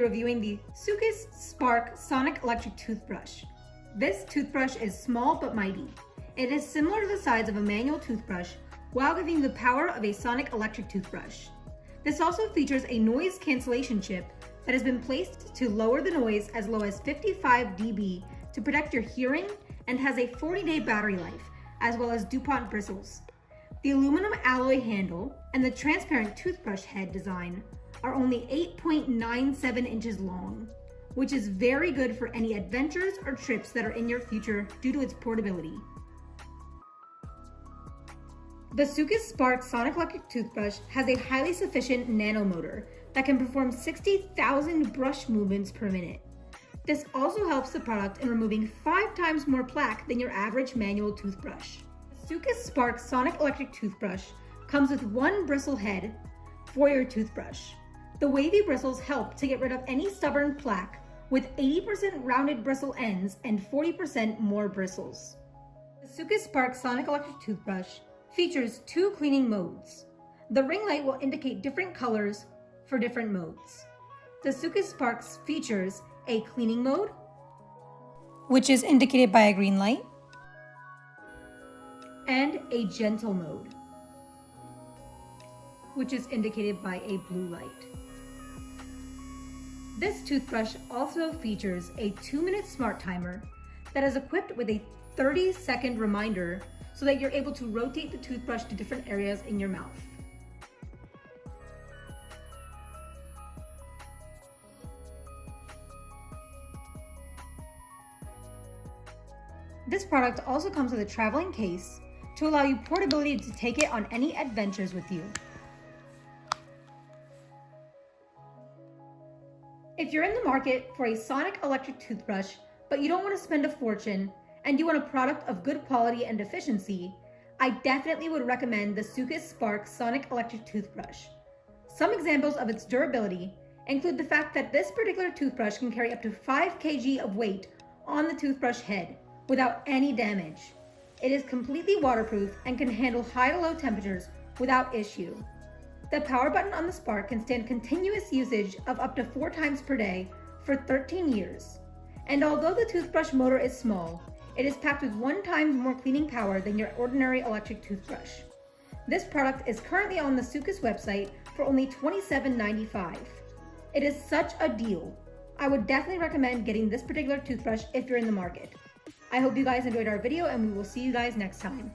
Reviewing the Soocas Spark Sonic Electric Toothbrush. This toothbrush is small but mighty. It is similar to the size of a manual toothbrush while giving you the power of a sonic electric toothbrush. This also features a noise cancellation chip that has been placed to lower the noise as low as 55 dB to protect your hearing and has a 40-day battery life, as well as DuPont bristles. The aluminum alloy handle and the transparent toothbrush head design are only 8.97 inches long, which is very good for any adventures or trips that are in your future due to its portability. The Soocas Spark Sonic Electric Toothbrush has a highly sufficient nano motor that can perform 60,000 brush movements per minute. This also helps the product in removing 5 times more plaque than your average manual toothbrush. The Soocas Spark Sonic Electric Toothbrush comes with one bristle head for your toothbrush. The wavy bristles help to get rid of any stubborn plaque with 80% rounded bristle ends and 40% more bristles. The Soocas Spark Sonic Electric Toothbrush features 2 cleaning modes. The ring light will indicate different colors for different modes. The Soocas Spark features a cleaning mode, which is indicated by a green light, and a gentle mode, which is indicated by a blue light. This toothbrush also features a 2-minute smart timer that is equipped with a 30-second reminder so that you're able to rotate the toothbrush to different areas in your mouth. This product also comes with a traveling case to allow you portability to take it on any adventures with you. If you're in the market for a sonic electric toothbrush, but you don't want to spend a fortune and you want a product of good quality and efficiency, I definitely would recommend the Soocas Spark Sonic Electric Toothbrush. Some examples of its durability include the fact that this particular toothbrush can carry up to 5 kg of weight on the toothbrush head without any damage. It is completely waterproof and can handle high to low temperatures without issue. The power button on the Spark can stand continuous usage of up to 4 times per day for 13 years. And although the toothbrush motor is small, it is packed with 1 times more cleaning power than your ordinary electric toothbrush. This product is currently on the Soocas website for only $27.95. It is such a deal. I would definitely recommend getting this particular toothbrush if you're in the market. I hope you guys enjoyed our video and we will see you guys next time.